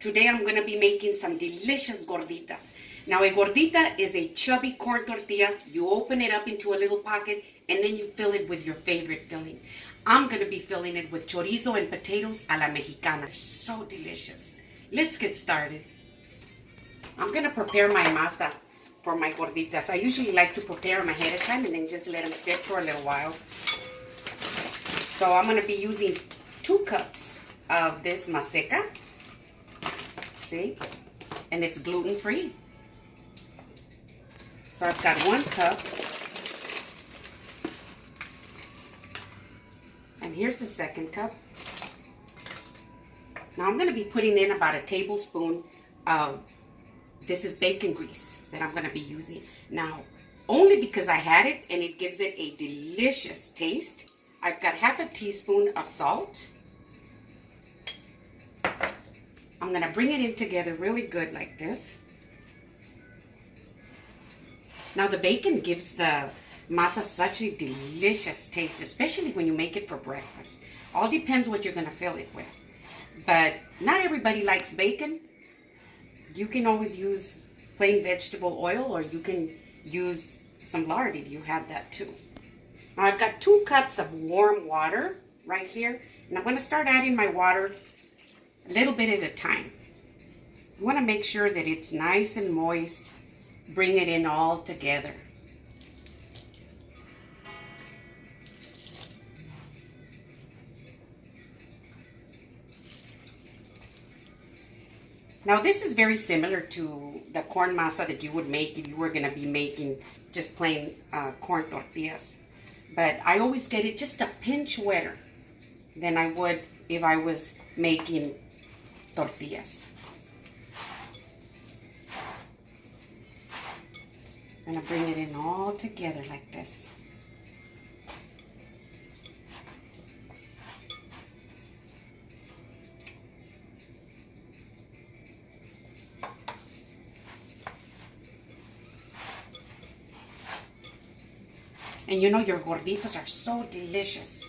Today I'm going to be making some delicious gorditas. Now a gordita is a chubby corn tortilla. You open it up into a little pocket and then you fill it with your favorite filling. I'm going to be filling it with chorizo and potatoes a la mexicana. So delicious. Let's get started. I'm going to prepare my masa for my gorditas. I usually like to prepare them ahead of time and then just let them sit for a little while. So I'm going to be using 2 cups of this Maseca. See? And it's gluten-free. So I've got 1 cup. And here's the 2nd cup. Now I'm going to be putting in about a tablespoon of, this is bacon grease that I'm going to be using. Now, only because I had it and it gives it a delicious taste, I've got half a teaspoon of salt. I'm going to bring it in together really good like this. Now the bacon gives the masa such a delicious taste, especially when you make it for breakfast. All depends what you're going to fill it with. But not everybody likes bacon. You can always use plain vegetable oil, or you can use some lard if you have that too. Now I've got 2 cups of warm water right here, and I'm going to start adding my water a little bit at a time. You want to make sure that it's nice and moist. Bring it in all together. Now this is very similar to the corn masa that you would make if you were going to be making just plain corn tortillas. But I always get it just a pinch wetter than I would if I was making tortillas. I'm going to bring it in all together like this. And you know, your gorditas are so delicious.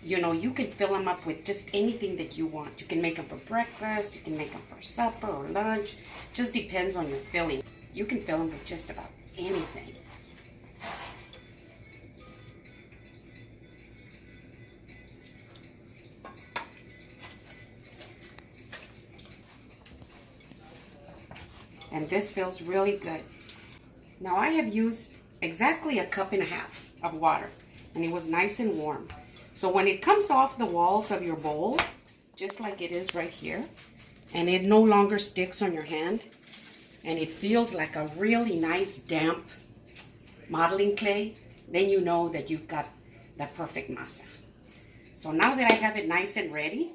You know, you can fill them up with just anything that you want. You can make them for breakfast, you can make them for supper or lunch. Just depends on your filling. You can fill them with just about anything. And this feels really good. Now I have used exactly 1.5 cups of water, and it was nice and warm. So when it comes off the walls of your bowl, just like it is right here, and it no longer sticks on your hand, and it feels like a really nice damp modeling clay, then you know that you've got the perfect masa. So now that I have it nice and ready,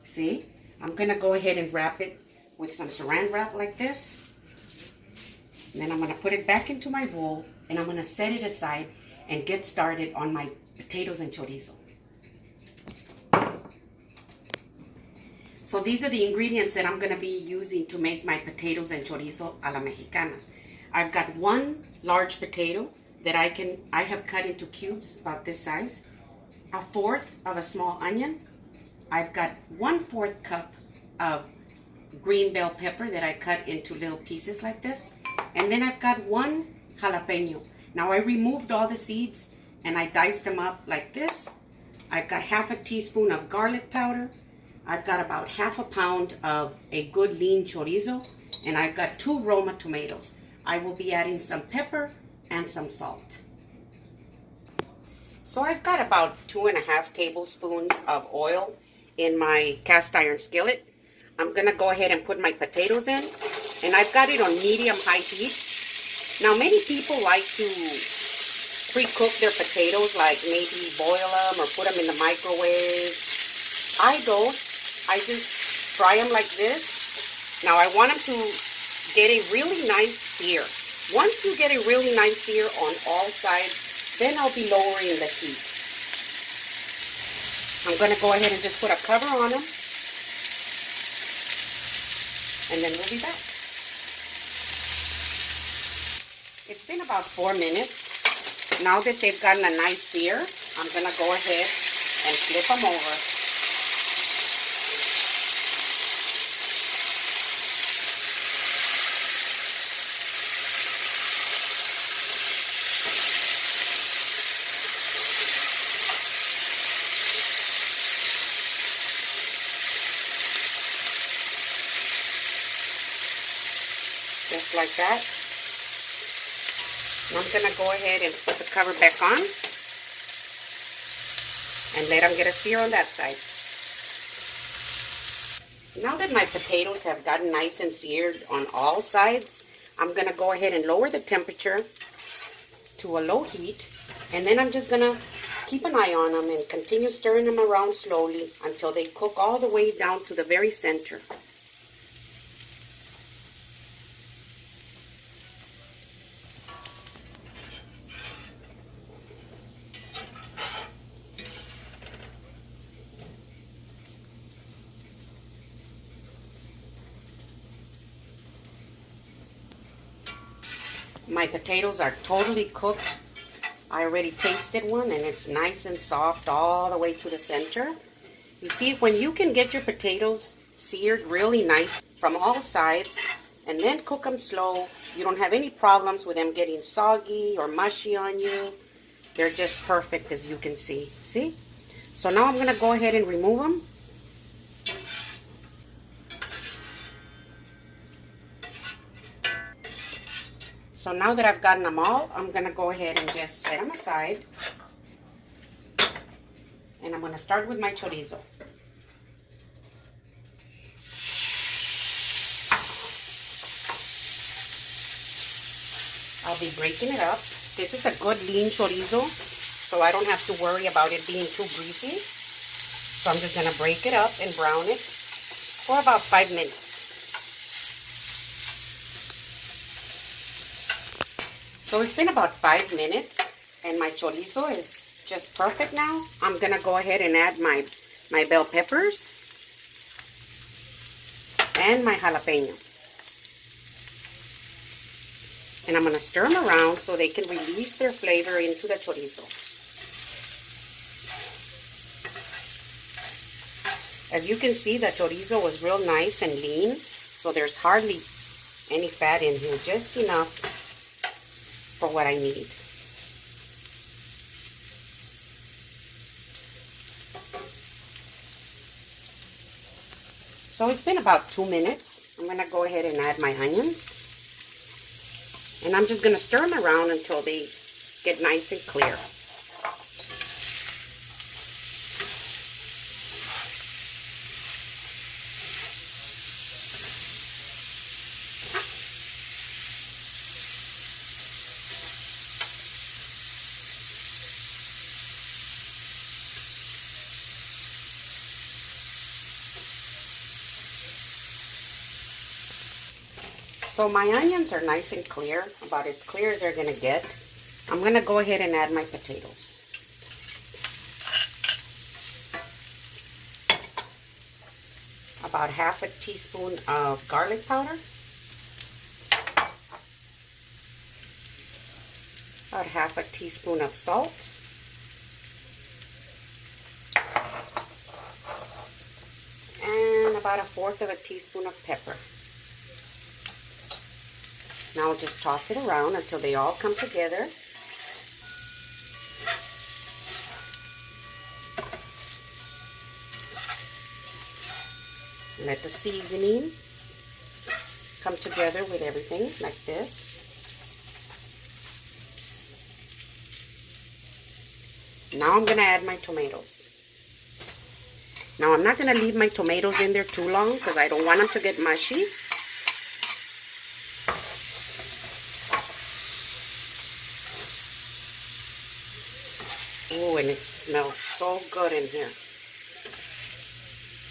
see, I'm gonna go ahead and wrap it with some saran wrap like this. And then I'm gonna put it back into my bowl, and I'm gonna set it aside and get started on my potatoes and chorizo. So these are the ingredients that I'm going to be using to make my potatoes and chorizo a la mexicana. I've got 1 large potato that I have cut into cubes about this size. 1/4 of a small onion. I've got 1/4 cup of green bell pepper that I cut into little pieces like this. And then I've got 1 jalapeno. Now I removed all the seeds and I diced them up like this. I've got half a teaspoon of garlic powder. I've got about 1/2 pound of a good lean chorizo, and I've got 2 Roma tomatoes. I will be adding some pepper and some salt. So I've got about 2.5 tablespoons of oil in my cast iron skillet. I'm gonna go ahead and put my potatoes in, and I've got it on medium-high heat. Now many people like to pre-cook their potatoes, like maybe boil them or put them in the microwave. I don't. I just fry them like this. Now I want them to get a really nice sear. Once you get a really nice sear on all sides, then I'll be lowering the heat. I'm going to go ahead and just put a cover on them. And then we'll be back. It's been about 4 minutes. Now that they've gotten a nice sear, I'm going to go ahead and flip them over. just like that. And I'm gonna go ahead and put the cover back on and let them get a sear on that side. Now that my potatoes have gotten nice and seared on all sides, I'm gonna go ahead and lower the temperature to a low heat, and then I'm just gonna keep an eye on them and continue stirring them around slowly until they cook all the way down to the very center. My potatoes are totally cooked. I already tasted one and it's nice and soft all the way to the center. You see, when you can get your potatoes seared really nice from all sides and then cook them slow, you don't have any problems with them getting soggy or mushy on you. They're just perfect, as you can see. See? So now I'm going to go ahead and remove them. So now that I've gotten them all, I'm going to go ahead and just set them aside. And I'm going to start with my chorizo. I'll be breaking it up. This is a good lean chorizo, so I don't have to worry about it being too greasy. So I'm just going to break it up and brown it for about 5 minutes. So it's been about 5 minutes and my chorizo is just perfect now. I'm going to go ahead and add my bell peppers and my jalapeno. And I'm going to stir them around so they can release their flavor into the chorizo. As you can see, the chorizo was real nice and lean, so there's hardly any fat in here, just enough for what I need. So it's been about 2 minutes. I'm going to go ahead and add my onions. And I'm just going to stir them around until they get nice and clear. So my onions are nice and clear, about as clear as they're going to get. I'm going to go ahead and add my potatoes. About half a teaspoon of garlic powder. About half a teaspoon of salt. And about 1/4 of a teaspoon of pepper. Now I'll just toss it around until they all come together. Let the seasoning come together with everything like this. Now I'm going to add my tomatoes. Now I'm not going to leave my tomatoes in there too long because I don't want them to get mushy. Oh, and it smells so good in here.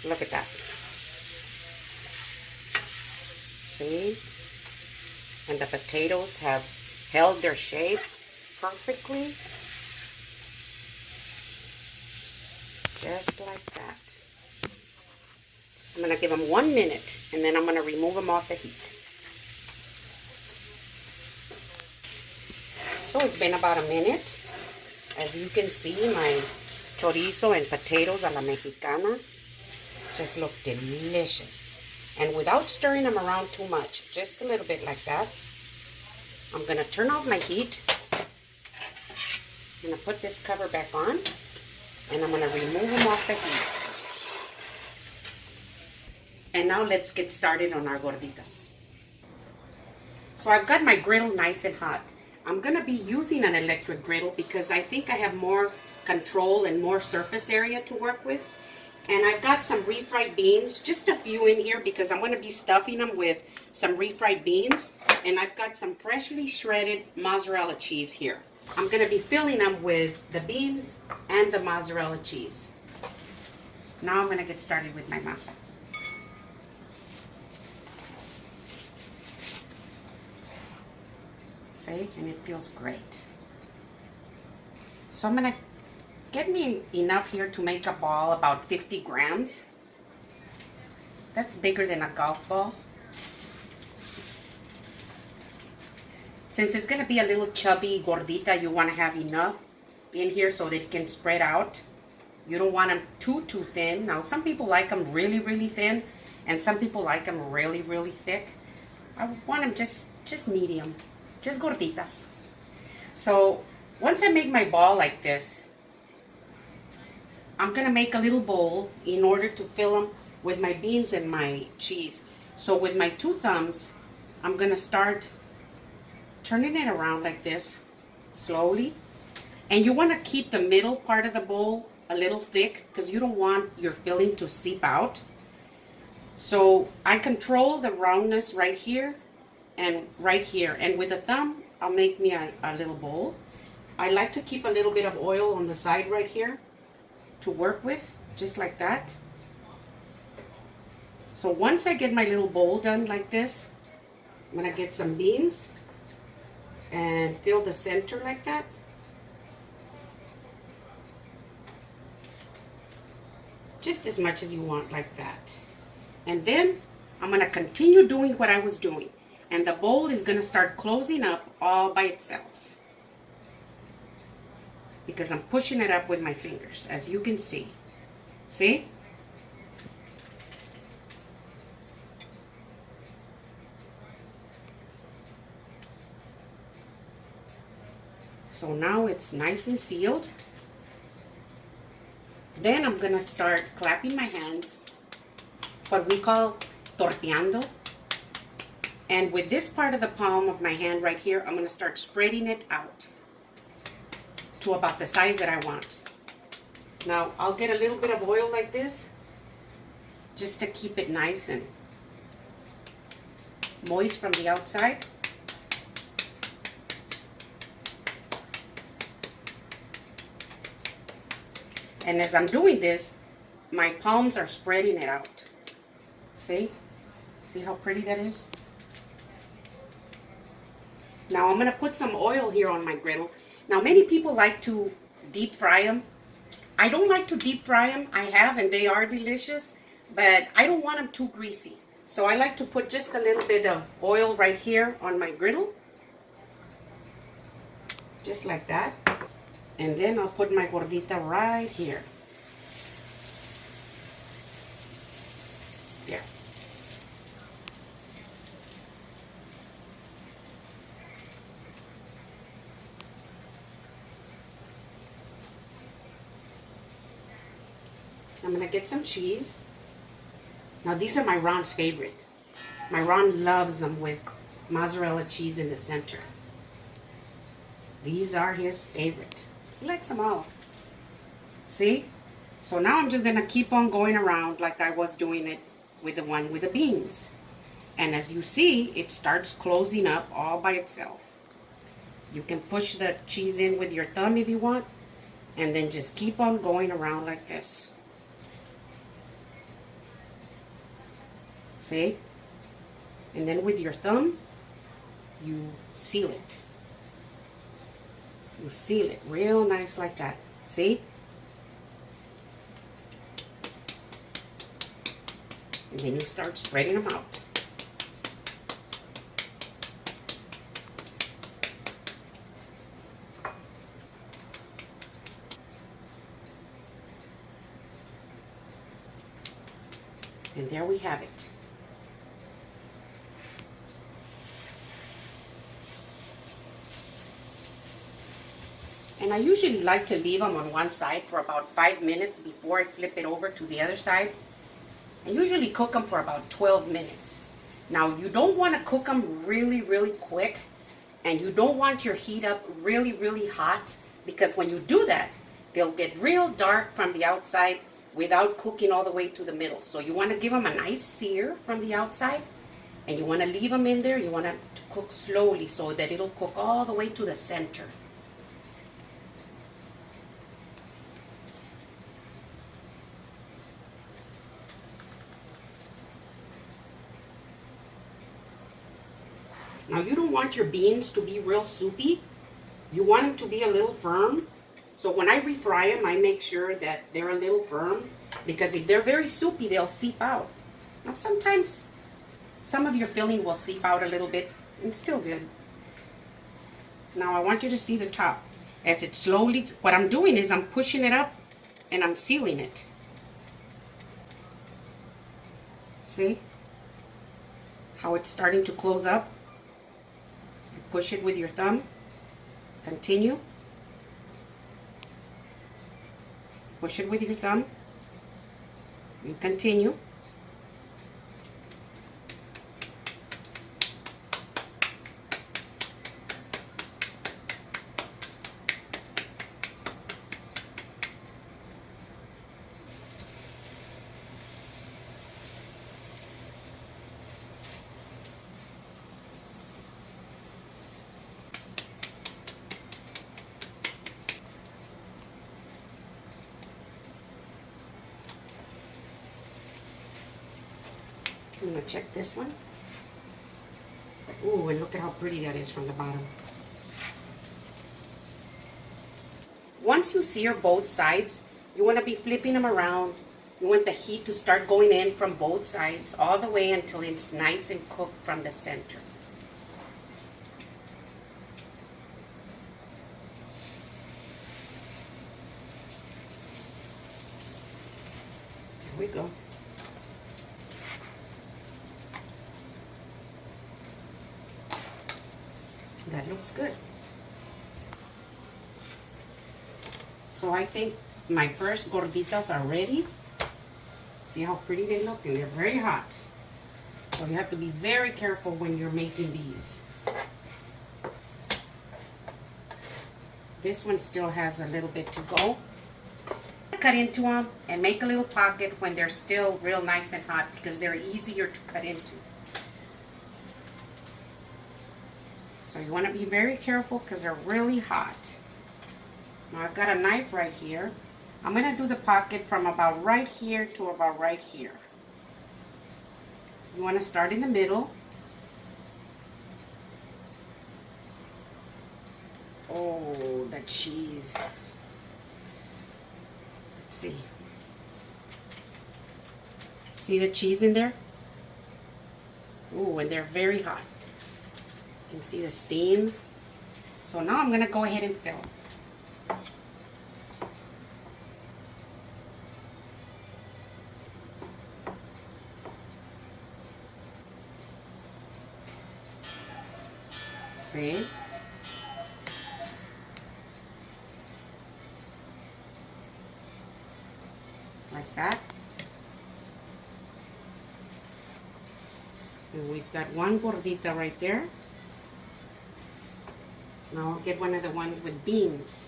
Look at that. See? And the potatoes have held their shape perfectly. Just like that. I'm going to give them 1 minute and then I'm going to remove them off the heat. So it's been about a minute. As you can see, my chorizo and potatoes a la mexicana just look delicious. And without stirring them around too much, just a little bit like that, I'm going to turn off my heat. I'm going to put this cover back on and I'm going to remove them off the heat. And now let's get started on our gorditas. So I've got my griddle nice and hot. I'm gonna be using an electric griddle because I think I have more control and more surface area to work with. And I've got some refried beans, just a few in here because I'm gonna be stuffing them with some refried beans. And I've got some freshly shredded mozzarella cheese here. I'm gonna be filling them with the beans and the mozzarella cheese. Now I'm gonna get started with my masa. See, and it feels great. So I'm gonna get me enough here to make a ball about 50 grams. That's bigger than a golf ball. Since it's gonna be a little chubby gordita, you wanna have enough in here so that it can spread out. You don't want them too thin. Now some people like them really thin, and some people like them really thick. I want them just medium, just gorditas. So once I make my ball like this, I'm gonna make a little bowl in order to fill them with my beans and my cheese. So with my 2 thumbs, I'm gonna start turning it around like this, slowly. And you wanna keep the middle part of the bowl a little thick because you don't want your filling to seep out. So I control the roundness right here and right here. And with a thumb, I'll make me a little bowl. I like to keep a little bit of oil on the side right here to work with, just like that. So once I get my little bowl done like this, I'm gonna get some beans and fill the center like that. Just as much as you want, like that. And then I'm gonna continue doing what I was doing, and the bowl is gonna start closing up all by itself because I'm pushing it up with my fingers, as you can see. See? So now it's nice and sealed. Then I'm gonna start clapping my hands, what we call torteando. And with this part of the palm of my hand right here, I'm gonna start spreading it out to about the size that I want. Now I'll get a little bit of oil like this, just to keep it nice and moist from the outside. And as I'm doing this, my palms are spreading it out. See? See how pretty that is? Now I'm gonna put some oil here on my griddle. Now many people like to deep fry them. I don't like to deep fry them. I have, and they are delicious, but I don't want them too greasy. So I like to put just a little bit of oil right here on my griddle. Just like that. And then I'll put my gordita right here. There. I'm gonna get some cheese. Now these are my Ron's favorite. My Ron loves them with mozzarella cheese in the center. These are his favorite. He likes them all. See? So now I'm just gonna keep on going around like I was doing it with the one with the beans. And as you see, it starts closing up all by itself. You can push the cheese in with your thumb if you want, and then just keep on going around like this. See? And then with your thumb, you seal it. You seal it real nice like that. See? And then you start spreading them out. And there we have it. And I usually like to leave them on one side for about 5 minutes before I flip it over to the other side. I usually cook them for about 12 minutes. Now you don't want to cook them really, really quick, and you don't want your heat up really, really hot, because when you do that, they'll get real dark from the outside without cooking all the way to the middle. So you want to give them a nice sear from the outside, and you want to leave them in there. You want to cook slowly so that it'll cook all the way to the center. Now you don't want your beans to be real soupy. You want them to be a little firm. So when I refry them, I make sure that they're a little firm, because if they're very soupy, they'll seep out. Now sometimes some of your filling will seep out a little bit, and still good. Now I want you to see the top. As it slowly, what I'm doing is I'm pushing it up and I'm sealing it. See how it's starting to close up? You push it with your thumb. Continue. Push it with your thumb. You continue. I'm going to check this one. Ooh, and look at how pretty that is from the bottom. Once you sear both sides, you want to be flipping them around. You want the heat to start going in from both sides all the way until it's nice and cooked from the center. There we go. That looks good. So I think my first gorditas are ready. See how pretty they look, and they're very hot. So you have to be very careful when you're making these. This one still has a little bit to go. Cut into them and make a little pocket when they're still real nice and hot, because they're easier to cut into. So you want to be very careful because they're really hot. Now I've got a knife right here. I'm going to do the pocket from about right here to about right here. You want to start in the middle. Oh, the cheese. Let's see. See the cheese in there? Ooh, and they're very hot. You can see the steam. So now I'm going to go ahead and fill. See? Like that. And we've got one gordita right there. Now I'll get one of the ones with beans.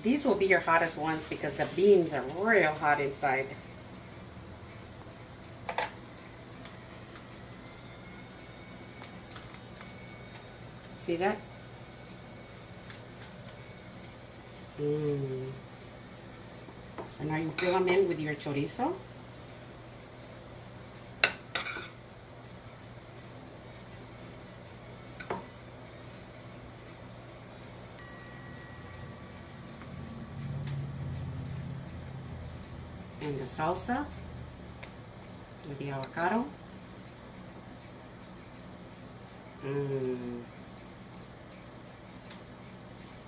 These will be your hottest ones because the beans are real hot inside. See that? So now you fill them in with your chorizo. And the salsa with the avocado.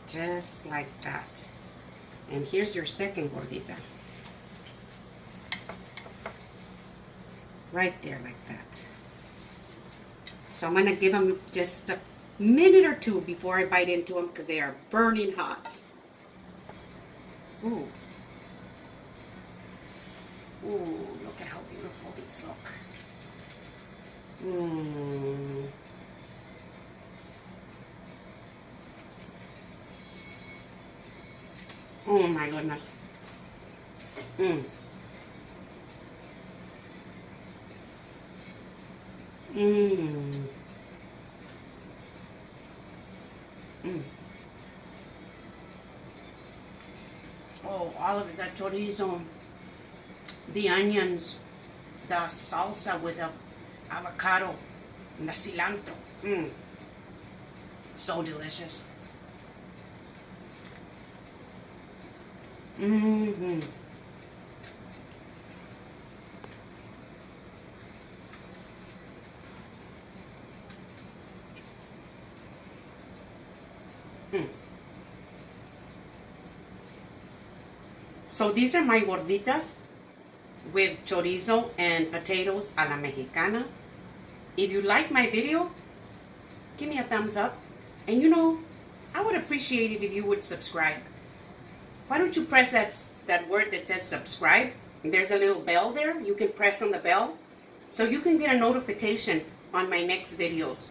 Just like that. And here's your second gordita. Right there like that. So I'm going to give them just minute or two before I bite into them because they are burning hot. Ooh. Ooh, look at how beautiful these look. Mmm. Oh my goodness. Mmm. Mmm. Mmm. Oh, all of it, that chorizo, the onions, the salsa with the avocado, and the cilantro. Mmm. So delicious. Mm-hmm. Mm. So these are my gorditas with chorizo and potatoes a la mexicana. If you like my video, give me a thumbs up. And you know, I would appreciate it if you would subscribe. Why don't you press that word that says subscribe? There's a little bell there. You can press on the bell so you can get a notification on my next videos.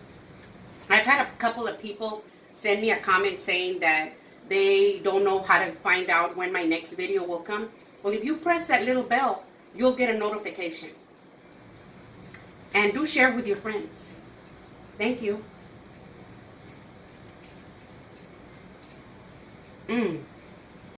I've had a couple of people send me a comment saying that they don't know how to find out when my next video will come. Well, if you press that little bell, you'll get a notification. And do share with your friends. Thank you. Mmm.